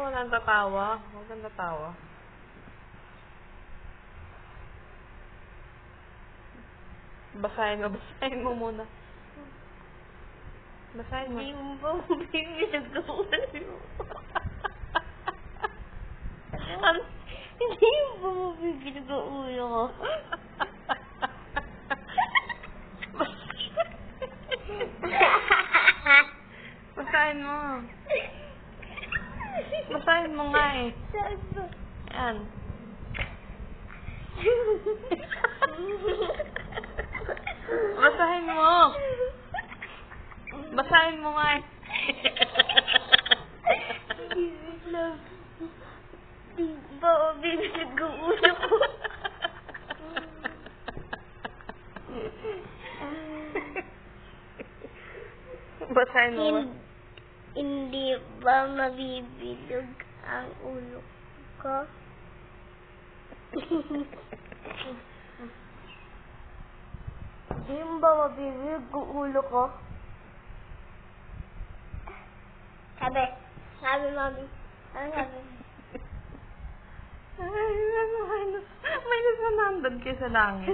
walang tatawa. Huwag kang tatawa. Basahin mo muna. Basahin mo. Hindi mo ba mabibig ang ulo? Hindi mo ba mabibig ang ulo ko? Basahin mo. Basahin mo nga eh. Yan. Basahin mo. Basahin mo nga eh. Di ba mabibig ang ulo ko? Basahin mo ba? Hindi ba mabibilog ang ulo ko? Hindi ba mabibilog ang ulo ko? Sabi mami. Ano sabi? Ay, minus 100 kayo sa langit.